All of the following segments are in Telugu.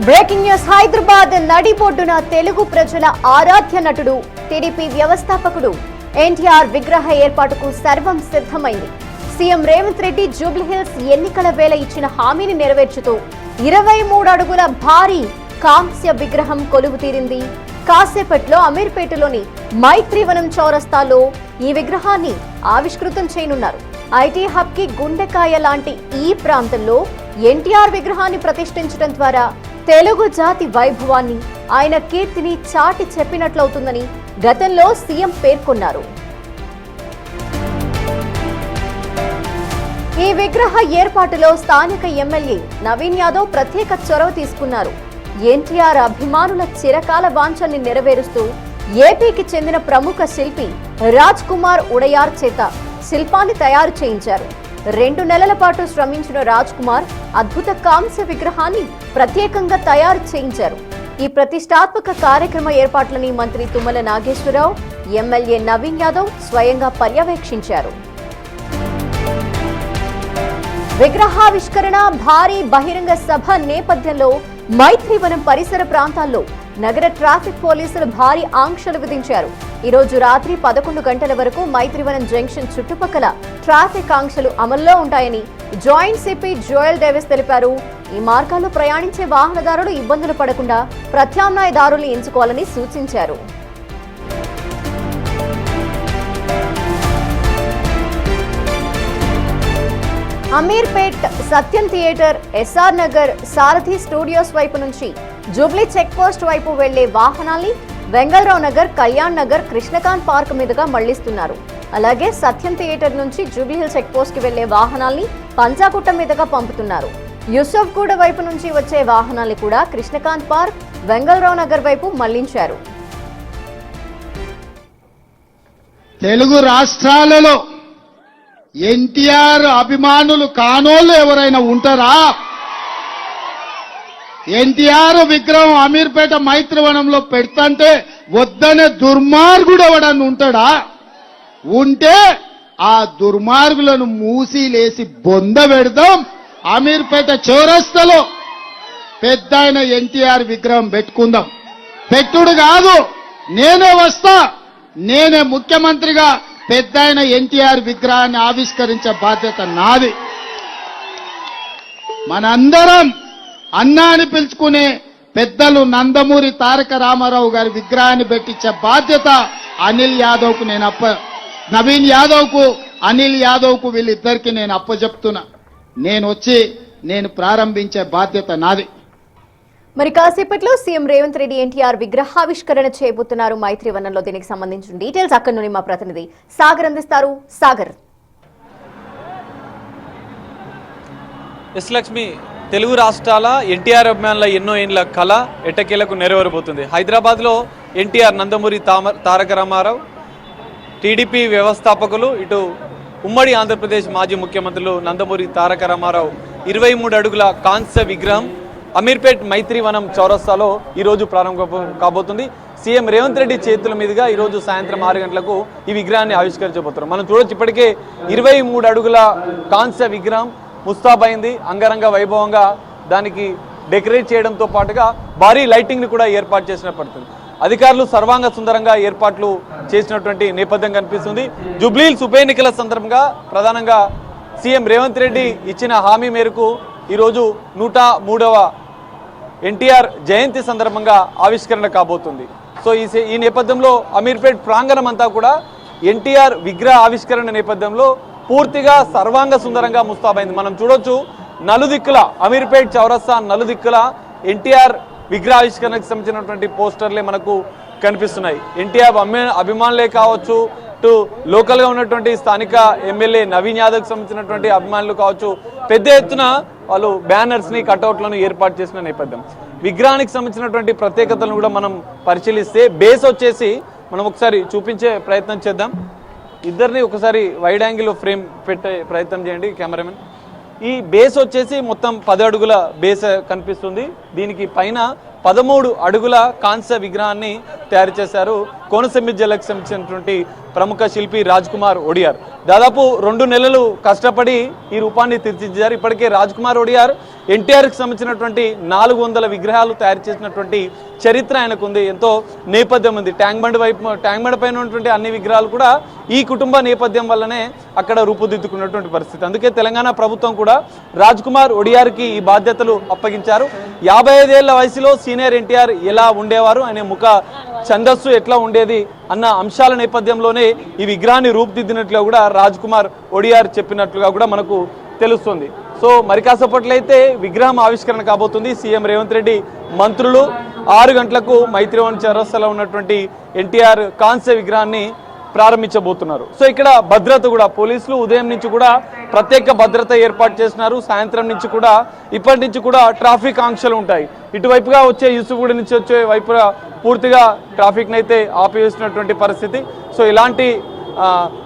బ్రేకింగ్ న్యూస్ హైదరాబాద్ నడిబొడ్డున తెలుగు ప్రజల ఆరాధ్య నటుడు టీడీపీ వ్యవస్థాపకుడు ఎన్టీఆర్ విగ్రహ ఏర్పాటుకు సర్వం సిద్ధమైంది. సీఎం రేవంత్ రెడ్డి జూబ్లీహిల్స్ ఎన్నికల వేళ ఇచ్చిన హామీని నెరవేర్చుతూ 23 అడుగుల భారీ కాంస్య విగ్రహం కొలువు తీరింది. కాసేపట్లో అమీర్పేటలోని మైత్రివనం చౌరస్తాలో ఈ విగ్రహాన్ని ఆవిష్కృతం చేయనున్నారు. ఐటీ హబ్ కి గుండెకాయ లాంటి ఈ ప్రాంతంలో ఎన్టీఆర్ విగ్రహాన్ని ప్రతిష్ఠించడం ద్వారా తెలుగు జాతి వైభవాన్ని, ఆయన కీర్తిని చాటి చెప్పినట్లవుతుందని గతంలో సీఎం పేర్కొన్నారు. ఈ విగ్రహ ఏర్పాటులో స్థానిక ఎమ్మెల్యే నవీన్ యాదవ్ ప్రత్యేక చొరవ తీసుకున్నారు. ఎన్టీఆర్ అభిమానుల చిరకాల వాంఛల్ని నెరవేరుస్తూ ఏపీకి చెందిన ప్రముఖ శిల్పి రాజ్ కుమార్ ఉడయార్ చేత శిల్పాన్ని తయారు చేయించారు. 2 నెలల పాటు శ్రమించిన రాజ్ కుమార్ అద్భుత కాంస్య విగ్రహాన్ని ప్రత్యేకంగా తయారు చేయించారు. ఈ ప్రతిష్టాత్మక కార్యక్రమ ఏర్పాట్లని మంత్రి తుమ్మల నాగేశ్వరరావు, ఎమ్మెల్యే నవీన్ యాదవ్ స్వయంగా పర్యవేక్షించారు. విగ్రహావిష్కరణ, భారీ బహిరంగ సభ నేపథ్యంలో మైత్రివనం పరిసర ప్రాంతాల్లో నగర ట్రాఫిక్ పోలీసులు భారీ ఆంక్షలు విధించారు. ఈ రోజు రాత్రి 11 గంటల వరకు మైత్రివనం జంక్షన్ చుట్టుపక్కల ట్రాఫిక్ ఆంక్షలు అమల్లో ఉంటాయని జాయింట్ సిపి జోయల్ డేవిస్ తెలిపారు. ఈ మార్గాల్లో ప్రయాణించే వాహనదారులు ఇబ్బందులు పడకుండా ప్రత్యామ్నాయ దారుల్ని ఎంచుకోవాలని సూచించారు. అమీర్పేట్, సత్యం థియేటర్, ఎస్ఆర్ నగర్, సారథి స్టూడియోస్ వైపు నుంచి జూబ్లీ చెక్ పోస్ట్ వైపు వెళ్లే వాహనాల్ని వెంగళరావు నగర్, కళ్యాణ్ నగర్, కృష్ణకాంత్ పార్క్ మీదుగా మళ్లిస్తున్నారు. అలాగే సత్యం థియేటర్ నుంచి జూబ్లీహిల్ చెక్ పోస్ట్ కి వెళ్లే వాహనాల్ని పంచాకుట్ట మీదుగా పంపుతున్నారు. యూసఫ్ గూడ వైపు నుంచి వచ్చే వాహనాల్ని కూడా కృష్ణకాంత్ పార్క్, వెంగళరావు నగర్ వైపు మళ్లించారు. తెలుగు రాష్ట్రాలలో ఎన్టీఆర్ అభిమానులు కానోళ్ళు ఎవరైనా ఉంటారా? ఎన్టీఆర్ విగ్రహం అమీర్పేట మైత్రివనంలో పెడతంటే వద్దనే దుర్మార్గుడు ఎవడన్నా ఉంటాడా? ఉంటే ఆ దుర్మార్గులను మూసిలేసి బొంద పెడదాం. అమీర్పేట చౌరస్తలో పెద్ద ఎన్టీఆర్ విగ్రహం పెట్టుకుందాం. పెట్టుడు కాదు, నేనే వస్తా, నేనే ముఖ్యమంత్రిగా పెద్ద ఎన్టీఆర్ విగ్రహాన్ని ఆవిష్కరించే బాధ్యత నాది. మనందరం అన్నా అని పిలుచుకునే పెద్దలు నందమూరి తారక రామారావు గారి విగ్రహాన్ని పెట్టించే బాధ్యత అనిల్ యాదవ్కు నవీన్ యాదవ్కు, అనిల్ యాదవ్కు వీళ్ళిద్దరికి నేను అప్పచెప్తున్నా. నేను ప్రారంభించే బాధ్యత నాది. మరి కాసేపట్లో సీఎం రేవంత్ రెడ్డి ఎన్టీఆర్ విగ్రహావిష్కరణ చేయబోతున్నారు మైత్రివనంలో. దీనికి సంబంధించిన డీటెయిల్స్ అక్కడి నుండి మా ప్రతినిధి సాగర్ అందిస్తారు. సాగర్. ఎస్ లక్ష్మి, తెలుగు రాష్ట్రాల ఎన్టీఆర్ అభిమానుల ఎన్నో ఏళ్ల కళ ఎట్టకేలకు నెరవేరబోతుంది. హైదరాబాద్లో ఎన్టీఆర్, నందమూరి తారక రామారావు, టీడీపీ వ్యవస్థాపకులు, ఇటు ఉమ్మడి ఆంధ్రప్రదేశ్ మాజీ ముఖ్యమంత్రులు నందమూరి తారక రామారావు 23 అడుగుల కాంస్య విగ్రహం అమీర్పేట్ మైత్రివనం చౌరస్తాలో ఈరోజు ప్రారంభం కాబోతుంది. సీఎం రేవంత్ రెడ్డి చేతుల మీదుగా ఈరోజు సాయంత్రం 6 గంటలకు ఈ విగ్రహాన్ని ఆవిష్కరించబోతున్నారు. మనం చూడొచ్చు, ఇప్పటికే 23 అడుగుల కాంస్య విగ్రహం ముస్తాబైంది. అంగరంగ వైభవంగా దానికి డెకరేట్ చేయడంతో పాటుగా భారీ లైటింగ్ని కూడా ఏర్పాటు చేసినట్టు అధికారులు సర్వాంగ సుందరంగా ఏర్పాట్లు చేసినటువంటి నేపథ్యం కనిపిస్తుంది. జూబ్లీహిల్స్ ఉప ఎన్నికల సందర్భంగా ప్రధానంగా సీఎం రేవంత్ రెడ్డి ఇచ్చిన హామీ మేరకు ఈరోజు 103వ ఎన్టీఆర్ జయంతి సందర్భంగా ఆవిష్కరణ కాబోతుంది. సో ఈ నేపథ్యంలో అమీర్పేట్ ప్రాంగణం అంతా కూడా ఎన్టీఆర్ విగ్రహ ఆవిష్కరణ నేపథ్యంలో పూర్తిగా సర్వాంగ సుందరంగా ముస్తాబైంది. మనం చూడొచ్చు, నలుదిక్కుల అమీర్పేట్ చౌరస్తా నలుదిక్కుల ఎన్టీఆర్ విగ్రహావిష్కరణకు సంబంధించినటువంటి పోస్టర్లే మనకు కనిపిస్తున్నాయి. ఎన్టీఆర్ అభిమానులే కావచ్చు, ఇటు లోకల్గా ఉన్నటువంటి స్థానిక ఎమ్మెల్యే నవీన్ యాదవ్కి సంబంధించినటువంటి అభిమానులు కావచ్చు, పెద్ద ఎత్తున వాళ్ళు బ్యానర్స్ని, కటౌట్లను ఏర్పాటు చేసిన నేపథ్యం. విగ్రహానికి సంబంధించినటువంటి ప్రత్యేకతలను కూడా మనం పరిశీలిస్తే బేస్ వచ్చేసి మనం ఒకసారి చూపించే ప్రయత్నం చేద్దాం. ఇద్దరిని ఒకసారి వైడ్ యాంగిల్ ఫ్రేమ్ పెట్టే ప్రయత్నం చేయండి కెమెరామెన్. ఈ బేస్ వచ్చేసి మొత్తం 10 అడుగుల బేస్ కనిపిస్తుంది. దీనికి పైన 13 అడుగుల కాంస్య విగ్రహాన్ని తయారు చేశారు. కోనసీమ జిల్లాకు సంబంధించినటువంటి ప్రముఖ శిల్పి రాజ్ కుమార్ ఒడియార్. దాదాపు 2 నెలలు కష్టపడి ఈ రూపాన్ని తీర్చిదిద్దారు. ఇప్పటికే రాజ్ కుమార్ ఒడియార్ ఎన్టీఆర్కి సంబంధించినటువంటి 400 విగ్రహాలు తయారు చేసినటువంటి చరిత్ర ఆయనకు ఉంది. ఎంతో నేపథ్యం ఉంది. ట్యాంక్ బండ్ పైన ఉన్నటువంటి అన్ని విగ్రహాలు కూడా ఈ కుటుంబ నేపథ్యం వల్లనే అక్కడ రూపుదిద్దుకున్నటువంటి పరిస్థితి. అందుకే తెలంగాణ ప్రభుత్వం కూడా రాజ్ కుమార్ ఒడియార్కి ఈ బాధ్యతలు అప్పగించారు. 55 ఏళ్ల వయసులో సీనియర్ ఎన్టీఆర్ ఎలా ఉండేవారు, ఆయన ముఖ ఛందస్సు ఎట్లా ఉండేది అన్న అంశాల నేపథ్యంలోనే ఈ విగ్రహాన్ని రూపుదిద్దినట్లుగా కూడా రాజ్ కుమార్ ఒడియార్ చెప్పినట్లుగా కూడా మనకు తెలుస్తుంది. సో మరి కాసేపట్లయితే విగ్రహం ఆవిష్కరణ కాబోతుంది. సీఎం రేవంత్ రెడ్డి మంత్రులు 6 గంటలకు మైత్రివన్ చౌరస్తాలో ఉన్నటువంటి ఎన్టీఆర్ కాంస్య విగ్రహాన్ని ప్రారంభించబోతున్నారు. సో ఇక్కడ భద్రత కూడా పోలీసులు ఉదయం నుంచి కూడా ప్రత్యేక భద్రత ఏర్పాటు చేస్తున్నారు. సాయంత్రం నుంచి కూడా ఇప్పటి నుంచి కూడా ట్రాఫిక్ ఆంక్షలు ఉంటాయి. ఇటువైపుగా వచ్చే యూసుఫ్గూడ నుంచి వచ్చే వైపుగా పూర్తిగా ట్రాఫిక్ని అయితే ఆపివేసినటువంటి పరిస్థితి. సో ఇలాంటి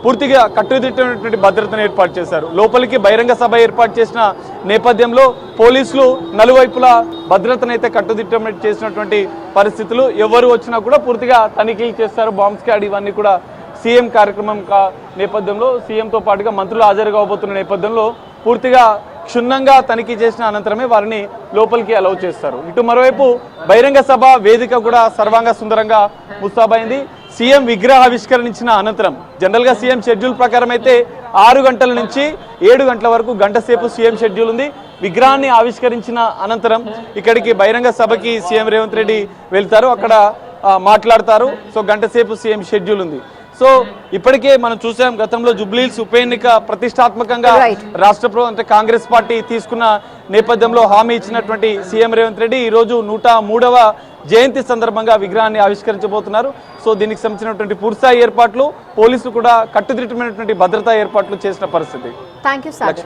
పూర్తిగా కట్టుదిట్టమైనటువంటి భద్రతను ఏర్పాటు చేశారు. లోపలికి బహిరంగ సభ ఏర్పాటు చేసిన నేపథ్యంలో పోలీసులు నలువైపులా భద్రతను అయితే కట్టుదిట్టం చేసినటువంటి పరిస్థితులు. ఎవరు వచ్చినా కూడా పూర్తిగా తనిఖీలు చేస్తారు. బాంబ్ స్క్వాడ్ ఇవన్నీ కూడా సీఎం కార్యక్రమం నేపథ్యంలో సీఎంతో పాటుగా మంత్రులు హాజరు కాబోతున్న నేపథ్యంలో పూర్తిగా క్షుణ్ణంగా తనిఖీ చేసిన అనంతరమే వారిని లోపలికి అలౌ చేస్తారు. ఇటు మరోవైపు బహిరంగ సభ వేదిక కూడా సర్వాంగ సుందరంగా ముస్తాబైంది. సీఎం విగ్రహావిష్కరించిన అనంతరం జనరల్గా సీఎం షెడ్యూల్ ప్రకారం అయితే 6 గంటల నుంచి 7 గంటల వరకు గంట సేపు సీఎం షెడ్యూల్ ఉంది. విగ్రహాన్ని ఆవిష్కరించిన అనంతరం ఇక్కడికి బహిరంగ సభకి సీఎం రేవంత్ రెడ్డి వెళ్తారు, అక్కడ మాట్లాడతారు. సో గంట సేపు సీఎం షెడ్యూల్ ఉంది. సో ఇప్పటికే మనం చూసాం గతంలో జూబ్లీహిల్స్ ఉప ఎన్నిక ప్రతిష్టాత్మకంగా రాష్ట్ర కాంగ్రెస్ పార్టీ తీసుకున్న నేపథ్యంలో హామీ ఇచ్చినటువంటి సీఎం రేవంత్ రెడ్డి ఈరోజు 103వ జయంతి సందర్భంగా విగ్రహాన్ని ఆవిష్కరించబోతున్నారు. సో దీనికి సంబంధించినటువంటి పూర్తిస్థాయి ఏర్పాట్లు పోలీసులు కూడా కట్టుదిట్టమైనటువంటి భద్రతా ఏర్పాట్లు చేసిన పరిస్థితి. Thank you sir.